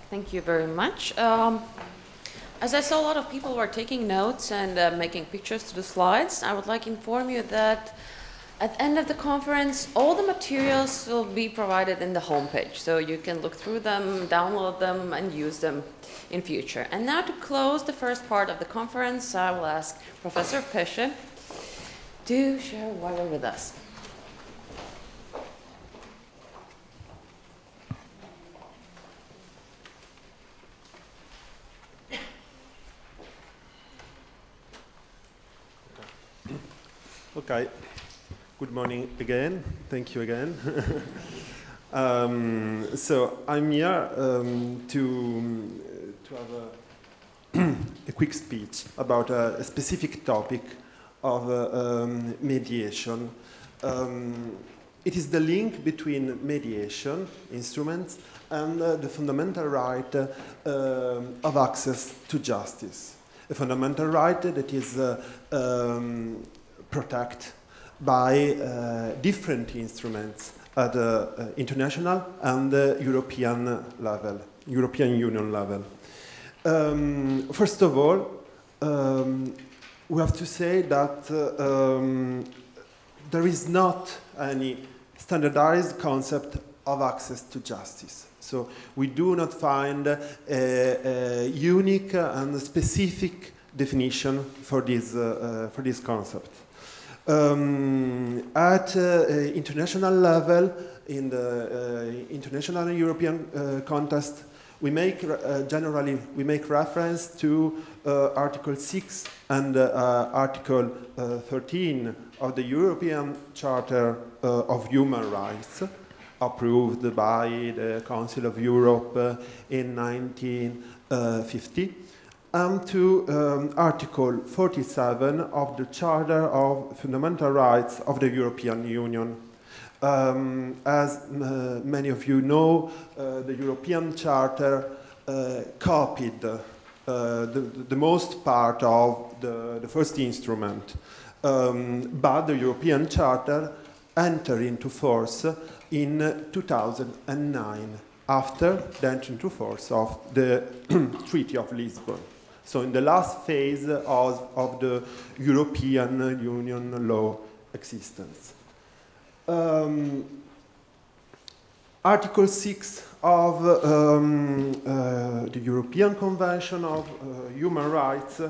Thank you very much. As I saw a lot of people were taking notes and making pictures to the slides, I would like to inform you that at the end of the conference, all the materials will be provided in the homepage, so you can look through them, download them, and use them in future. And now to close the first part of the conference, I will ask Professor Pesce to share a word with us. Okay. Good morning again. Thank you again. So I'm here to have a quick speech about a specific topic of mediation. It is the link between mediation instruments and the fundamental right of access to justice. A fundamental right that is protected by different instruments at the international and European level, European Union level. First of all, we have to say that there is not any standardized concept of access to justice. So we do not find a unique and specific definition for this concept. At international level, in the international and European context, we make generally reference to Article 6 and Article 13 of the European Charter of Human Rights, approved by the Council of Europe in 1950. And to Article 47 of the Charter of Fundamental Rights of the European Union. As many of you know, the European Charter copied the most part of the first instrument, but the European Charter entered into force in 2009, after the entry into force of the Treaty of Lisbon. So in the last phase of the European Union law existence. Article 6 of the European Convention of Human Rights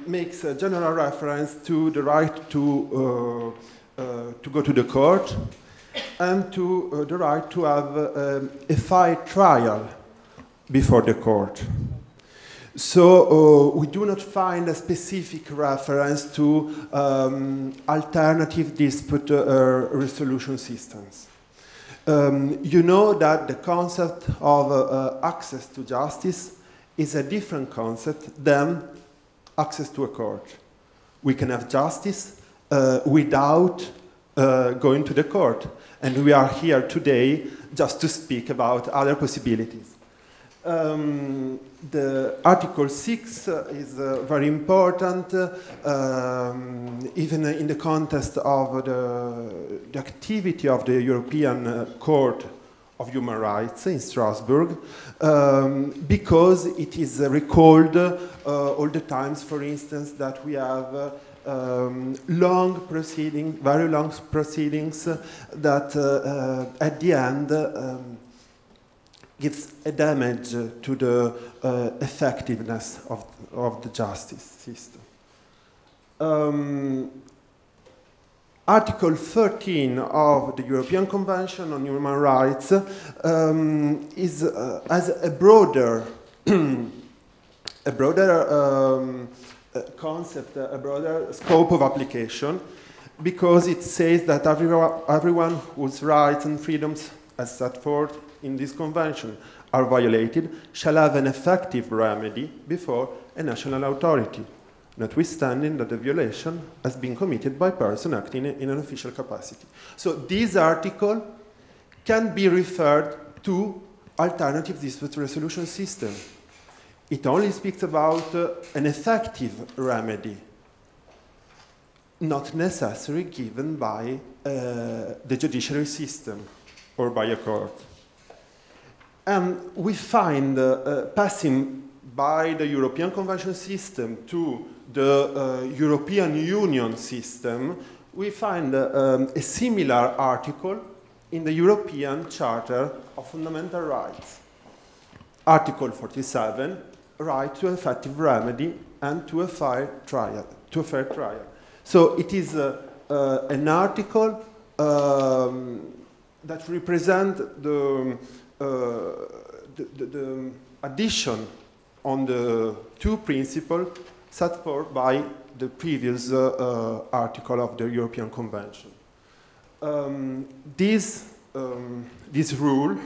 makes a general reference to the right to go to the court and to the right to have a fair trial before the court. So we do not find a specific reference to alternative dispute resolution systems. You know that the concept of access to justice is a different concept than access to a court. We can have justice without going to the court, and we are here today just to speak about other possibilities. The Article 6 is very important, even in the context of the activity of the European Court of Human Rights in Strasbourg, because it is recalled all the times, for instance, that we have long proceedings, very long proceedings that at the end gives a damage to the effectiveness of the justice system. Article 13 of the European Convention on Human Rights has a broader concept, a broader scope of application, because it says that everyone whose rights and freedoms as set forth in this convention are violated shall have an effective remedy before a national authority, notwithstanding that the violation has been committed by a person acting in an official capacity. So this article can be referred to alternative dispute resolution system. It only speaks about an effective remedy, not necessarily given by the judiciary system or by a court. And we find passing by the European Convention system to the European Union system, we find a similar article in the European Charter of Fundamental Rights. Article 47, right to effective remedy and to a fair trial. So it is an article that represents the addition on the two principles set forth by the previous article of the European Convention. This rule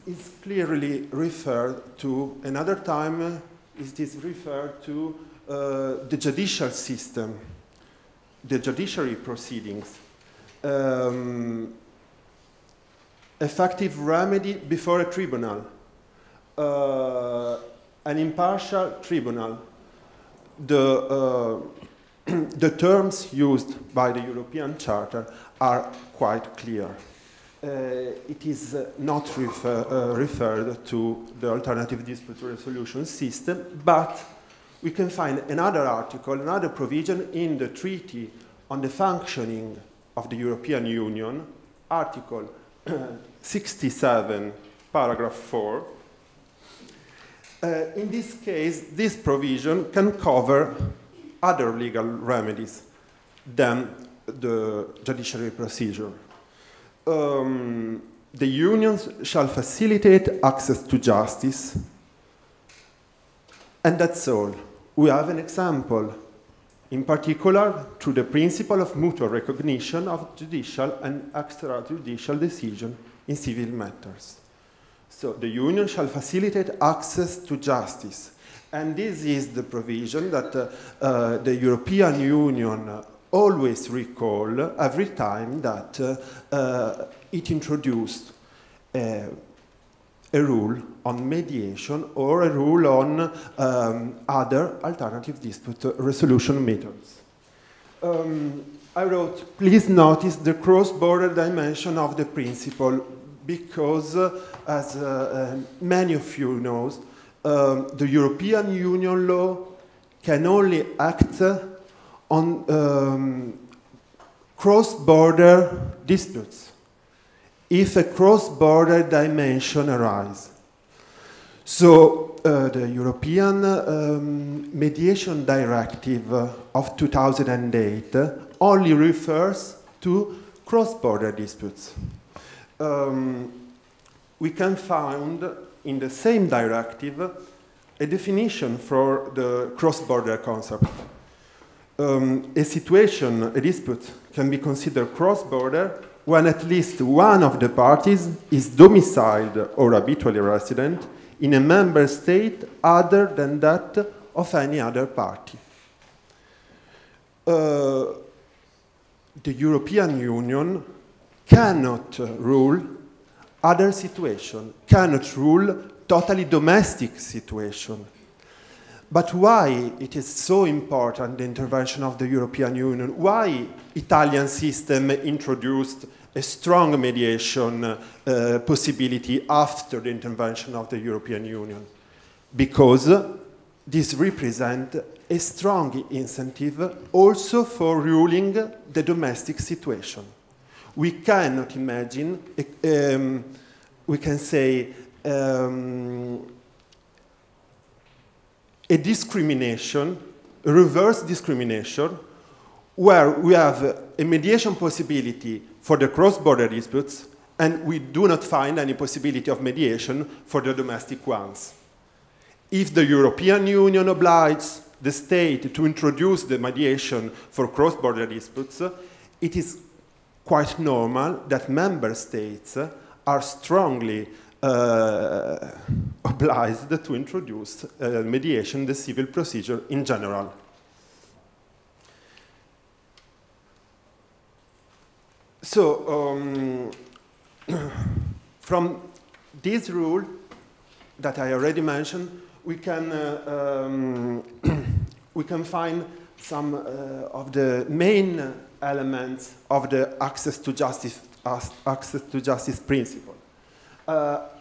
is clearly referred to, another time it is referred to the judicial system, the judiciary proceedings. Effective remedy before a tribunal, an impartial tribunal. The terms used by the European Charter are quite clear. It is not referred to the alternative dispute resolution system, but we can find another article, another provision in the Treaty on the Functioning of the European Union, Article 67, paragraph 4. In this case, this provision can cover other legal remedies than the judiciary procedure. The unions shall facilitate access to justice, and that's all. We have an example, in particular, through the principle of mutual recognition of judicial and extrajudicial decisions in civil matters. So the union shall facilitate access to justice. And this is the provision that the European Union always recall every time that it introduced a rule on mediation or a rule on other alternative dispute resolution methods. I wrote, please notice the cross-border dimension of the principle, because as many of you know, the European Union law can only act on cross-border disputes if a cross-border dimension arises. So the European Mediation Directive of 2008 only refers to cross-border disputes. We can find in the same directive a definition for the cross-border concept. A situation, a dispute, can be considered cross-border when at least one of the parties is domiciled or habitually resident in a member state other than that of any other party. The European Union cannot rule other situation, cannot rule totally domestic situation. But why it is so important, the intervention of the European Union? Why Italian system introduced a strong mediation possibility after the intervention of the European Union? Because this represents a strong incentive also for ruling the domestic situation. We cannot imagine, we can say, a discrimination, a reverse discrimination, where we have a mediation possibility for the cross-border disputes, and we do not find any possibility of mediation for the domestic ones. If the European Union obliges the state to introduce the mediation for cross-border disputes, it is quite normal that member states are strongly obliged to introduce mediation, the civil procedure in general. So, from this rule that I already mentioned, we can find some of the main elements of the access to justice principle.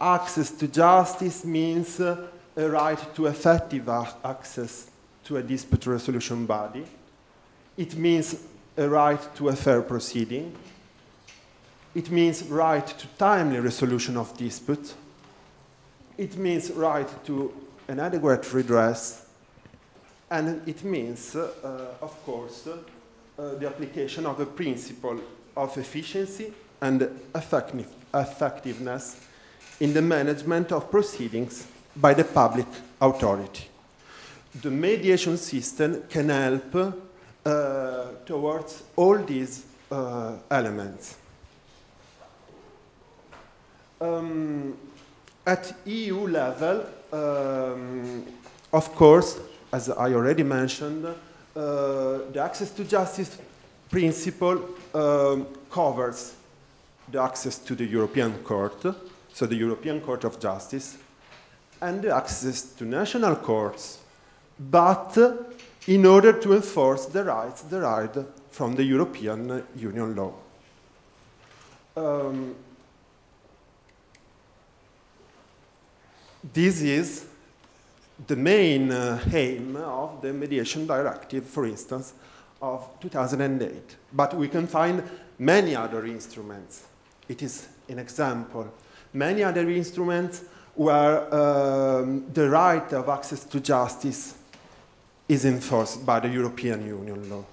access to justice means a right to effective access to a dispute resolution body. It means a right to a fair proceeding. It means right to timely resolution of dispute. It means right to an adequate redress. And it means, of course, the application of the principle of efficiency and effectiveness in the management of proceedings by the public authority. The mediation system can help towards all these elements. At EU level, of course, as I already mentioned, the access to justice principle covers the access to the European Court, so the European Court of Justice, and the access to national courts, but in order to enforce the rights derived from the European Union law. This is the main aim of the Mediation Directive, for instance, of 2008. But we can find many other instruments. It is an example. Many other instruments where the right of access to justice is enforced by the European Union law.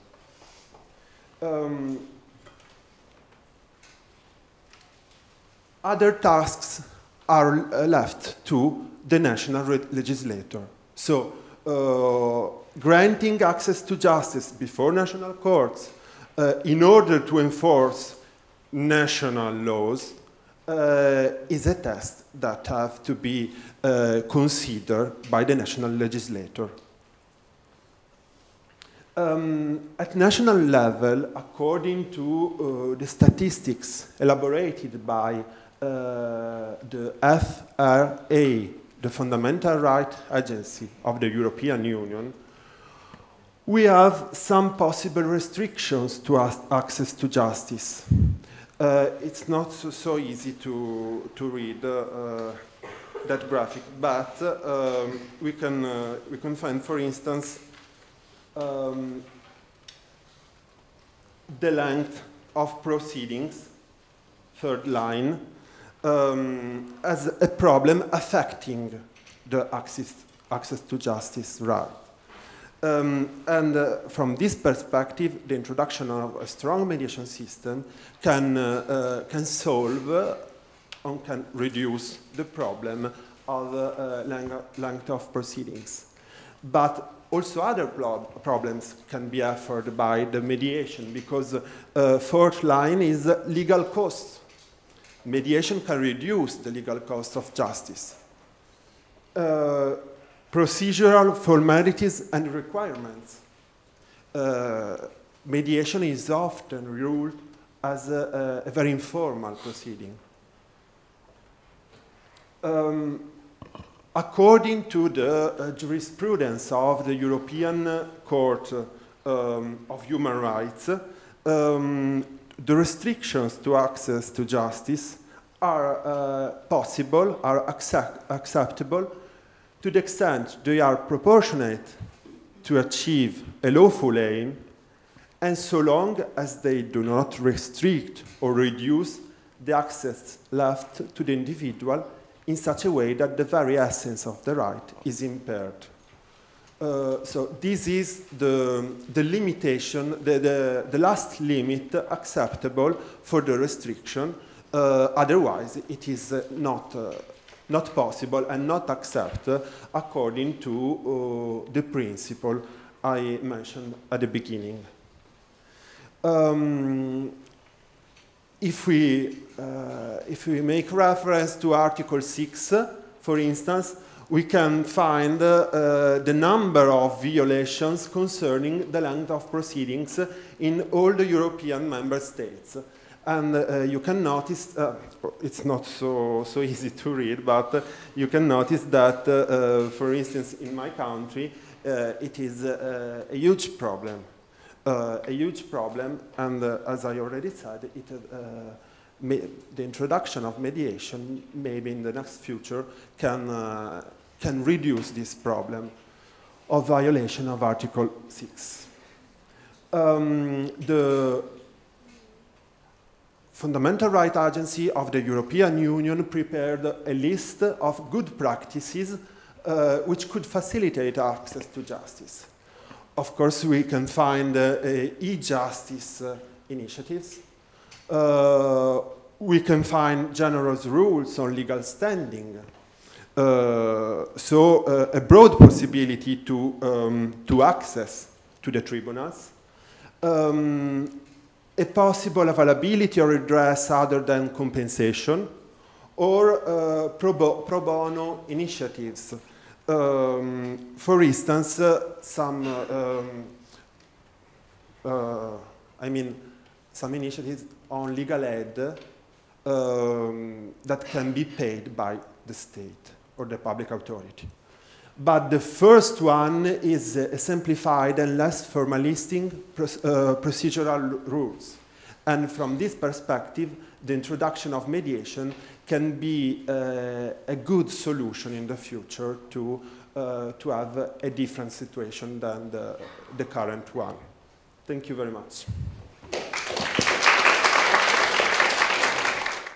Other tasks are left to the national legislator. So, granting access to justice before national courts in order to enforce national laws is a test that have to be considered by the national legislator. At national level, according to the statistics elaborated by the FRA, the Fundamental Rights Agency of the European Union, we have some possible restrictions to access to justice. It's not so easy to read that graphic, but we can find, for instance, the length of proceedings, third line, as a problem affecting the access to justice right. From this perspective, the introduction of a strong mediation system can solve or can reduce the problem of length of proceedings. But also other problems can be offered by the mediation, because fourth line is legal costs. Mediation can reduce the legal cost of justice. Procedural formalities and requirements. Mediation is often ruled as a very informal proceeding. According to the jurisprudence of the European Court of Human Rights, the restrictions to access to justice are possible, are acceptable to the extent they are proportionate to achieve a lawful aim, and so long as they do not restrict or reduce the access left to the individual in such a way that the very essence of the right is impaired. So this is the limitation, the last limit acceptable for the restriction. Otherwise, it is not possible and not accepted according to the principle I mentioned at the beginning. If we make reference to Article 6, for instance, we can find the number of violations concerning the length of proceedings in all the European member states. And you can notice, it's not so easy to read, but you can notice that, for instance, in my country, it is a huge problem. And as I already said, the introduction of mediation, maybe in the next future, can reduce this problem of violation of Article 6. The Fundamental Rights Agency of the European Union prepared a list of good practices which could facilitate access to justice. Of course, we can find e-justice initiatives. We can find generous rules on legal standing. So a broad possibility to access to the tribunals. A possible availability or redress other than compensation, or pro bono initiatives. For instance, some initiatives on legal aid that can be paid by the state or the public authority. But the first one is a simplified and less formalistic procedural rules. And from this perspective, the introduction of mediation can be a good solution in the future to have a different situation than the current one. Thank you very much.